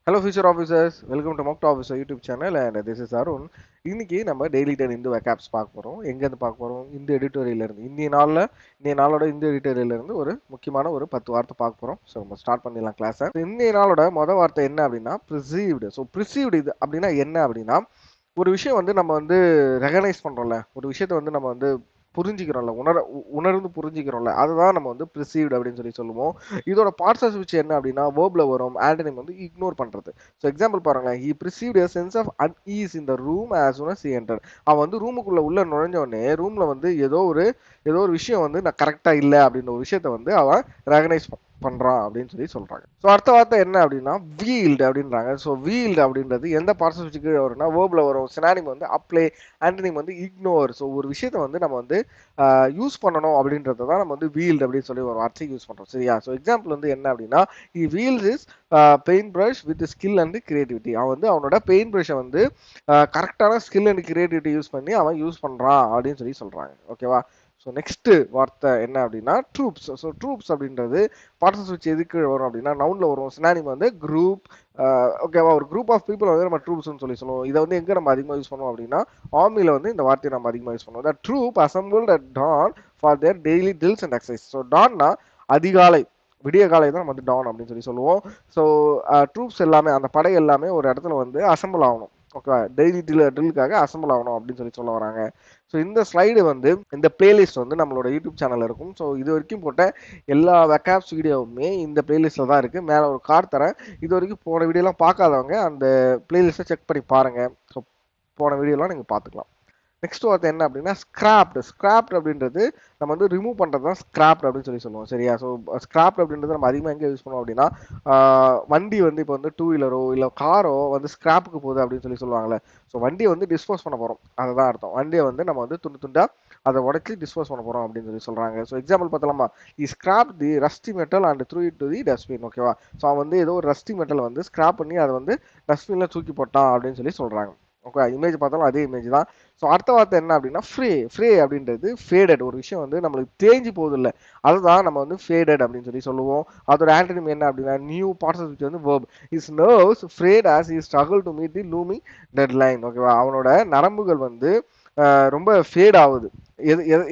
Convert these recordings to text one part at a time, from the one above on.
Hello future officers, welcome to Mock Officer YouTube channel and this is Arun. இன்னைக்கு நம்ம daily 10 Hindu வெக்காப்ஸ் பார்க்க போறோம். எங்க இருந்து பார்க்க போறோம்? இந்த எடிட்டோரியல்ல இருந்து. இந்திய நாளோட இந்த எடிட்டோரியல்ல இருந்து ஒரு முக்கியமான ஒரு 10 வார்த்தை பார்க்க போறோம். ஸோ நம்ம ஸ்டார்ட் பண்ணிடலாம் கிளாஸ். இந்திய நாளோட மொதல் வார்த்தை என்ன அப்படின்னா ப்ரிசீவ்டு. ஸோ ப்ரிசீவ்டு இது அப்படின்னா என்ன அப்படின்னா ஒரு விஷயம் வந்து நம்ம வந்து ரெகனைஸ் பண்றோம்ல, ஒரு விஷயத்தை வந்து நம்ம வந்து புரிஞ்சுக்கிறோம்ல, உணர்ந்து புரிஞ்சுக்கிறோம்ல, அதுதான் நம்ம வந்து ப்ரிசீவ்டு அப்படின்னு சொல்லுவோம். இதோட பார்ட்ஸ் ஆஃப் ஸ்பீச் என்ன அப்படின்னா வேர்ப்ல வரும். ஆன்டனிம் வந்து இக்னோர் பண்றது. ஸோ எக்ஸாம்பிள் பாருங்களேன், he ப்ரிசீவ்ட் a sense of unease in the room as soon as he entered. அவன் வந்து ரூமுக்குள்ள உள்ள நுழைஞ்ச உடனே ரூம்ல வந்து ஏதோ ஒரு விஷயம் வந்து நான் கரெக்டா இல்லை அப்படின்ற ஒரு விஷயத்த வந்து அவன் ரெகனைஸ் பண்றான் அப்படின்னு சொல்றாங்க. ஸோ அடுத்த வார்த்தை என்ன அப்படின்னா வீல்டு அப்படின்றாங்க. ஸோ வீல்டு அப்படின்றது எந்த பார்ட்ஸ் ஆஃப் ஸ்பீச்சுக்கு வரும்னா வேர்ப்ல வரும். சினானிம் வந்து அப்ளை, ஆன்டனிம் வந்து இக்னோர். ஸோ ஒரு விஷயத்தை வந்து நம்ம வந்து யூஸ் பண்ணணும் அப்படின்றத தான் நம்ம வந்து வீல்டு அப்படின்னு சொல்லி ஒரு வார்த்தை யூஸ் பண்றோம். சரியா? ஸோ எக்ஸாம்பிள் வந்து என்ன அப்படின்னா wheels is paint brush with skill and creativity. அவன் வந்து அவனோட பெயிண்ட் ப்ரஷை வந்து கரெக்டான ஸ்கில் அண்ட் கிரியேட்டிவிட்டி யூஸ் பண்ணி அவன் யூஸ் பண்றான் அப்படின்னு சொல்றாங்க. ஓகேவா? ஸோ நெக்ஸ்ட் வார்த்தை என்ன அப்படின்னா ட்ரூப்ஸ். ஸோ ட்ரூப்ஸ் அப்படின்றது பார்ட்ஸ் வச்சு எதுக்கு வரும் அப்படின்னா நவுன்ல வரும். சினானிம் வந்து குரூப். ஓகேவா? ஒரு குரூப் ஆஃப் பீப்புள் வந்து நம்ம ட்ரூப்ஸ்னு சொல்லுவோம். இதை வந்து எங்க நம்ம அதிகமாக யூஸ் பண்ணுவோம் அப்படின்னா ஆர்மியில் வந்து இந்த வார்த்தையை நம்ம அதிகமாக யூஸ் பண்ணுவோம். The troop assembled at dawn for their daily drills and exercise. So டான்னா அதிகாலை, விடிய காலை தான் நம்ம வந்து டான் அப்படின்னு சொல்லுவோம். ஸோ ட்ரூப்ஸ் எல்லாமே, அந்த படை எல்லாமே ஒரு இடத்துல வந்து அசம்பிள் ஆகணும். ஓகேவா? டெய்லி ட்ரில்லுக்காக அசம்பிள் ஆகணும் அப்படின்னு சொல்ல வராங்க. ஸோ இந்த ஸ்லைடு வந்து இந்த பிளேலிஸ்ட் வந்து நம்மளோட யூடியூப் சேனல் இருக்கும். ஸோ இது வரைக்கும் போட்ட எல்லா வெக்காப்ஸ் வீடியோவுமே இந்த பிளேலிஸ்ட்டில் தான் இருக்குது. மேலே ஒரு கார்டு தரேன். இது வரைக்கும் போன வீடியோலாம் பார்க்காதவங்க அந்த பிளேலிஸ்ட்டை செக் பண்ணி பாருங்கள். ஸோ போன வீடியோலாம் நீங்கள் பார்த்துக்கலாம். நெக்ஸ்ட் வார்த்தை என்ன அப்படின்னா ஸ்கிராப்டு. ஸ்கிராப்டு அப்படின்றது நம்ம வந்து ரிமூவ் பண்ணுறது தான் ஸ்கிராப்டு அப்படின்னு சொல்லுவோம். சரியா? ஸோ ஸ்கிராப்டு அப்படின்றது நம்ம அதிகமாக எங்கே யூஸ் பண்ணுவோம் அப்படின்னா வண்டி வந்து இப்போ வந்து டூ வீலரோ இல்லை காரோ வந்து ஸ்கிராப்புக்கு போகுது அப்படின்னு சொல்லுவாங்கல்ல. ஸோ வண்டியை வந்து டிஸ்போஸ் பண்ண போகிறோம், அதுதான் அர்த்தம். வண்டியை வந்து நம்ம வந்து துண்டு துண்டா அதை உடச்சி டிஸ்போஸ் பண்ண போகிறோம் அப்படின்னு சொல்கிறாங்க. ஸோ எக்ஸாம்பிள் பார்த்தலாமா, he scrap the rusty metal and threw it to the dustbin. ஓகேவா? ஸோ அவன் வந்து ஏதோ ஒரு ரஸ்டி மெட்டல் வந்து ஸ்கிராப் பண்ணி அதை வந்து டஸ்ட்பினில் தூக்கி போட்டான் அப்படின்னு சொல்கிறாங்க. ஓகே, இமேஜ் பார்த்தாலும் அதே இமேஜ் தான். ஸோ அடுத்த வார்த்தை என்ன அப்படின்னா ஃப்ரே அப்படின்றது ஃபேடட். ஒரு விஷயம் வந்து நம்மளுக்கு தேஞ்சு போகுது இல்லை, அதுதான் நம்ம வந்து ஃபேடட் அப்படின்னு சொல்லுவோம். அதோட ஆன்டனிம் என்ன அப்படின்னா நியூ பார்ட்ஸ் ஆஃப் ஸ்பீச் வந்து verb. His nerves frayed as he struggle to meet the looming deadline. ஓகேவா? அவனோட நரம்புகள் வந்து ரொம்ப ஃபேட் ஆகுது.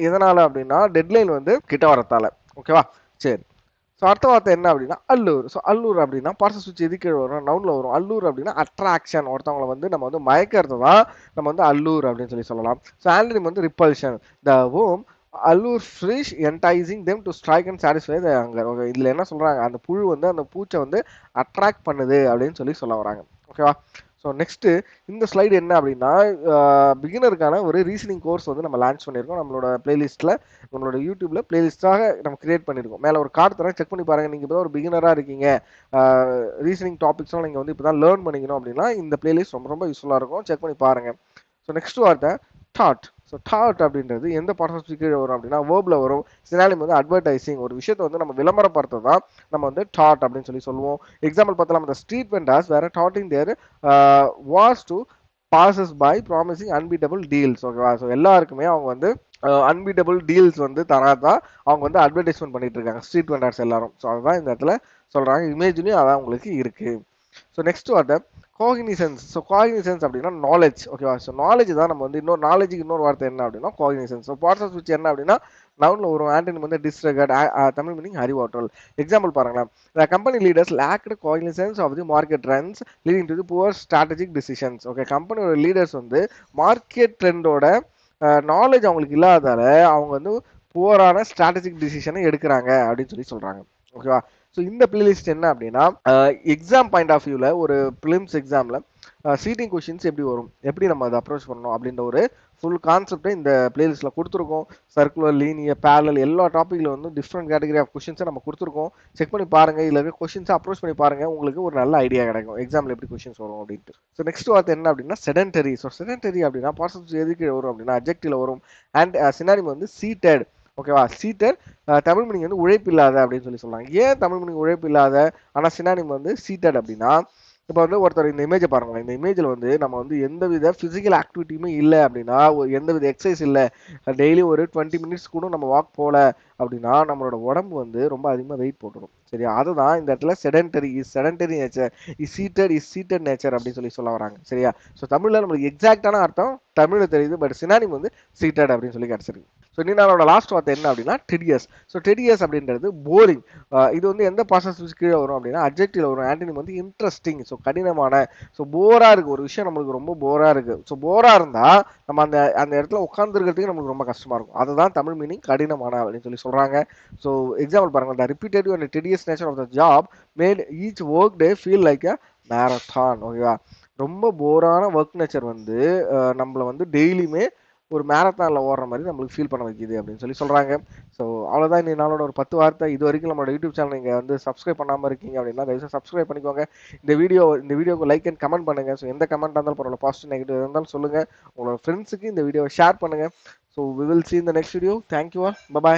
எதனால அப்படின்னா டெட்லைன் வந்து கிட்ட வரத்தால. ஓகேவா? சரி. ஸோ அடுத்த வார்த்தை என்ன அப்படின்னா அல்லூர். ஸோ அல்லூர் அப்படின்னா பார்ட்ஸ் சுவிட்ச் எதுக்கு வரும்? நவுன்ல வரும். அல்லூர் அப்படின்னா அட்ராக்ஷன். ஒருத்தவங்களை வந்து நம்ம வந்து மயக்கிறது தான் நம்ம வந்து அல்லூர் அப்படின்னு சொல்லலாம். ஸோ ஆன்டனிம் வந்து repulsion. The home Allur fish enticing them to strike and satisfy the hunger. Okay, இதில் என்ன சொல்கிறாங்க, அந்த புழு வந்து அந்த பூச்சை வந்து அட்ராக்ட் பண்ணுது அப்படின்னு சொல்ல வராங்க. ஓகேவா? ஸோ நெக்ஸ்ட்டு இந்த ஸ்லைடு என்ன அப்படின்னா பிகினருக்கான ஒரு ரீசனிங் கோர்ஸ் வந்து நம்ம லான்ச் பண்ணியிருக்கோம் நம்மளோட பிளேலிஸ்ட்டில். நம்மளோட யூடியூப்ல பிளேலிஸ்டாக நம்ம கிரியேட் பண்ணியிருக்கோம். மேலே ஒரு கார்டு தரேன், செக் பண்ணி பாருங்கள். நீங்கள் இப்போ தான் ஒரு பிகினராக இருக்கீங்க, ரீசனிங் டாபிக்ஸ்லாம் நீங்கள் வந்து இப்போ தான் லேர்ன் பண்ணிக்கணும் அப்படின்னா இந்த பிளேலிஸ்ட் ரொம்ப ரொம்ப யூஸ்ஃபுல்லாக இருக்கும். செக் பண்ணி பாருங்கள். ஸோ நெக்ஸ்ட் வார்த்தை தாட். ஸோ தாட் அப்படின்றது எந்த பார்ட்ஸ் ஆஃப் கீழே வரும் அப்படின்னா வேர்ப்ல வரும். சினானிம் வந்து அட்வர்டைசிங். ஒரு விஷயத்தை வந்து நம்ம விளம்பரப்படுத்துறது தான் நம்ம வந்து தாட் அப்படின்னு சொல்லுவோம். எக்ஸாம்பிள் பார்த்தா நம்ம ஸ்ட்ரீட் வெண்டர்ஸ் வேற touting their wares to passersby promising unbeatable deals. ஓகேவா? ஸோ எல்லாருக்குமே அவங்க வந்து அன்பீட்டபிள் டீல்ஸ் வந்து தராதான் அவங்க வந்து அட்வர்டைஸ்மெண்ட் பண்ணிட்டு இருக்காங்க, ஸ்ட்ரீட் வெண்டர்ஸ் எல்லாரும். ஸோ அதுதான் இந்த இடத்துல சொல்றாங்க. இமேஜ்லயும் அதான் உங்களுக்கு இருக்கு. ஸோ நெக்ஸ்ட் வார்த்தை காகினிசன்ஸ். ஸோ காகினிசன்ஸ் அப்படின்னா நாலேஜ். ஓகேவா? ஸோ நாலேஜ் தான் நம்ம வந்து இன்னொரு வார்த்தை என்ன அப்படின்னா cognizance. So parts of speech என்ன அப்படின்னா நவுன்ல ஒரு ஆன்டனிம் வந்து டிஸ்ரெகர்ட், தமிழ் மீனிங் அறிவாற்றல். எக்ஸாம்பிள் பாருங்களேன், the company leaders lacked cognizance of the market trends leading to the poor strategic decisions. Okay, கம்பெனியோட லீடர்ஸ் வந்து மார்க்கெட் ட்ரெண்டோட நாலேஜ் அவங்களுக்கு இல்லாதால அவங்க வந்து புவரான ஸ்ட்ராட்டஜிக் டிசிஷனை எடுக்கிறாங்க அப்படின்னு சொல்றாங்க. ஓகேவா? ஸோ இந்த பிளேலிஸ்ட் என்ன அப்படின்னா எக்ஸாம் பாயிண்ட் ஆஃப் வியூவில் ஒரு பிலிம்ஸ் எக்ஸாமில் சீட்டிங் கொஷின்ஸ் எப்படி வரும், எப்படி நம்ம அதை அப்ரோச் பண்ணணும் அப்படின்ற ஒரு ஃபுல் கான்செப்டை இந்த பிளேலிஸ்ட்டில் கொடுத்துருக்கோம். சர்க்குலர், லீனியர், பேரல் எல்லா டாப்பிக்கில் வந்து டிஃப்ரெண்ட் கேட்டகரி ஆஃப் கொஷின்ஸை நம்ம கொடுத்துருக்கோம். செக் பண்ணி பாருங்கள், இதில் இருக்க கொஷின்ஸை அப்ரோச் பண்ணி பாருங்கள், உங்களுக்கு ஒரு நல்ல ஐடியா கிடைக்கும் எக்ஸாமில் எப்படி கொஷின்ஸ் வரும் அப்படின்ட்டு. ஸோ நெக்ஸ்ட் வார்த்தை என்ன அப்படின்னா செடன்டரி. ஸோ செடன்டரி அப்படின்னா பார்ட்ஸ் எதுக்கு வரும் அப்படின்னா அட்ஜெக்டிவ்ல வரும். அண்ட் சினானிம் வந்து சீட்டட். ஓகேவா? சீட்டட் தமிழ் மீனிங் வந்து உழைப்பு இல்லாத அப்படின்னு சொல்லலாம். ஏன் தமிழ் மீனிங் உழைப்பு இல்லாத ஆனால் சினானிம் வந்து சீட்டட் அப்படின்னா இப்போ வந்து ஒருத்தர் இந்த இமேஜை பாருங்களேன். இந்த இமேஜில் வந்து நம்ம வந்து எந்தவித ஃபிசிக்கல் ஆக்டிவிட்டியுமே இல்லை அப்படின்னா, எந்தவித எக்ஸசைஸ் இல்லை, டெய்லி ஒரு 20 மினிட்ஸ் கூட நம்ம வாக் போகல அப்படின்னா நம்மளோட உடம்பு வந்து ரொம்ப அதிகமாக வெயிட் போட்டுடும். சரியா? அதுதான் இந்த இடத்துல sedentary nature, is seated nature அப்படின்னு சொல்ல வராங்க. சரியா? ஸோ தமிழில் நம்மளுக்கு எக்ஸாக்டான அர்த்தம் தமிழில் தெரியுது, பட் சினானிம் வந்து சீட்டட் அப்படின்னு சொல்லி கிடச்சிருக்கு. ஸோ நீனாலோட லாஸ்ட் வார்த்தை என்ன அப்படின்னா டெடியஸ். ஸோ டெடியஸ் அப்படின்றது போரிங். இது வந்து எந்த பாசஸ் கீழே வரும் அப்படின்னா அட்ஜெக்டிவ்ல வரும். ஆன்டனிம் வந்து இன்ட்ரெஸ்டிங். ஸோ கடினமான. ஸோ போரா இருக்கு, ஒரு விஷயம் நம்மளுக்கு ரொம்ப போரா இருக்கு. ஸோ போரா இருந்தா நம்ம அந்த அந்த இடத்துல உட்கார்ந்துருக்கிறதுக்கு நம்மளுக்கு ரொம்ப கஷ்டமா இருக்கும். அதுதான் தமிழ் மீனிங் கடினமான அப்படின்னு சொல்றாங்க. ஸோ எக்ஸாம்பிள் பாருங்க, the repetitive and tedious nature of the job made each work day feel like a marathon. ஓகேவா? ரொம்ப போரான ஒர்க் நேச்சர் வந்து நம்மள வந்து டெய்லியுமே ஒரு மேரத்தான்ல ஓடுற மாதிரி நம்மளுக்கு ஃபீல் பண்ண வைக்குது அப்படின்னு சொல்றாங்க. ஸோ அவ்வளோதான் இந்த நாளோட ஒரு 10 வார்த்தை. இது வரைக்கும் நம்மளோட யூடியூப் சேனல் நீங்கள் வந்து சப்ஸ்கிரைப் பண்ணாமல் இருக்கீங்க அப்படின்னா தயவுசெய்து சப்ஸ்கிரைப் பண்ணிக்கோங்க. இந்த வீடியோக்கு லைக் அண்ட் கமெண்ட் பண்ணுங்க. ஸோ எந்த கமெண்ட் இருந்தாலும் பரவாயில்ல, பாசிட்டிவ் நெகட்டிவ் இருந்தாலும் சொல்லுங்க. உங்களோட ஃப்ரெண்ட்ஸுக்கு இந்த வீடியோவை ஷேர் பண்ணுங்க. So we will see in the next video. Thank you all. Bye bye.